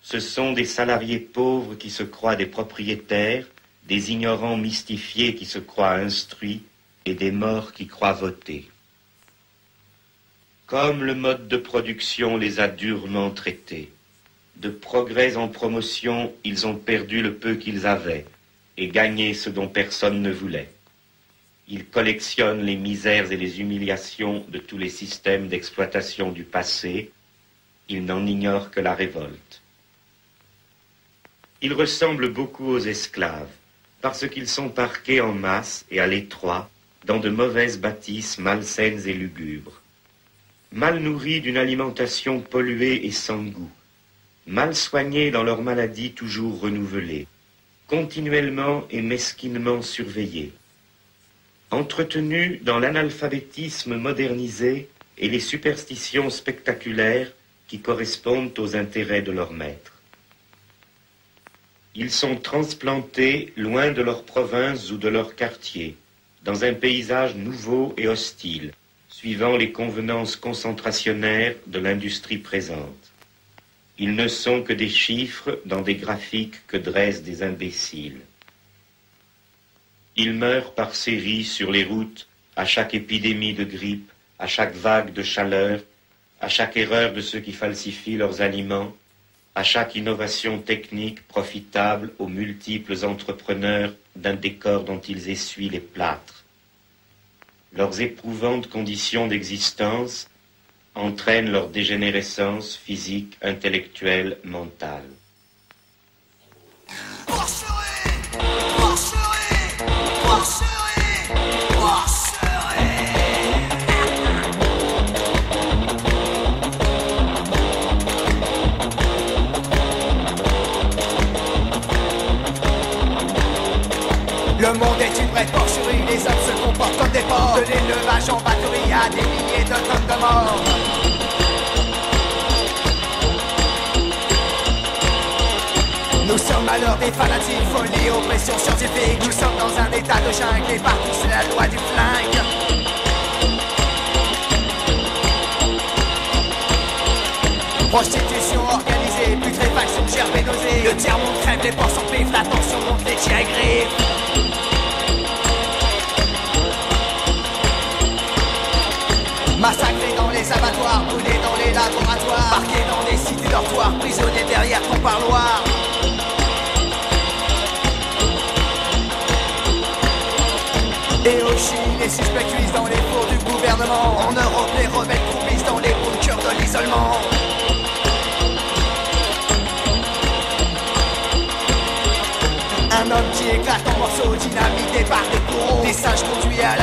Ce sont des salariés pauvres qui se croient des propriétaires, des ignorants mystifiés qui se croient instruits et des morts qui croient voter. Comme le mode de production les a durement traités, de progrès en promotion, ils ont perdu le peu qu'ils avaient et gagné ce dont personne ne voulait. Ils collectionnent les misères et les humiliations de tous les systèmes d'exploitation du passé. Ils n'en ignorent que la révolte. Ils ressemblent beaucoup aux esclaves, parce qu'ils sont parqués en masse et à l'étroit dans de mauvaises bâtisses malsaines et lugubres. Mal nourris d'une alimentation polluée et sans goût, mal soignés dans leurs maladies toujours renouvelées, continuellement et mesquinement surveillés, entretenus dans l'analphabétisme modernisé et les superstitions spectaculaires qui correspondent aux intérêts de leurs maîtres. Ils sont transplantés loin de leur province ou de leur quartier, dans un paysage nouveau et hostile, suivant les convenances concentrationnaires de l'industrie présente. Ils ne sont que des chiffres dans des graphiques que dressent des imbéciles. Ils meurent par séries sur les routes à chaque épidémie de grippe, à chaque vague de chaleur, à chaque erreur de ceux qui falsifient leurs aliments, à chaque innovation technique profitable aux multiples entrepreneurs d'un décor dont ils essuient les plâtres. Leurs éprouvantes conditions d'existence entraînent leur dégénérescence physique, intellectuelle, mentale. Le monde est une vraie porcherie, les hommes se comportent comme des porcs. De l'élevage en batterie à des milliers de tonnes de morts. Nous sommes à l'heure des fanatiques, folie, oppression scientifique. Nous sommes dans un état de jungle et partout c'est la loi du flingue. Prostitution organisée, putréfaction, gerbe et nausée. Le tiers-monde crève, les porcs s'empivent, la tension monte, les chiens griffent. Massacrés dans les abattoirs, brûlés dans les laboratoires, parqués dans des cités dortoirs, prisonniers derrière ton parloir. Et au Chili, les suspects cuisent dans les fours du gouvernement. En Europe, les rebelles croupissent dans les bunkers de l'isolement. Un homme qui éclate en morceaux, dynamité par des bourreaux. Des singes conduits à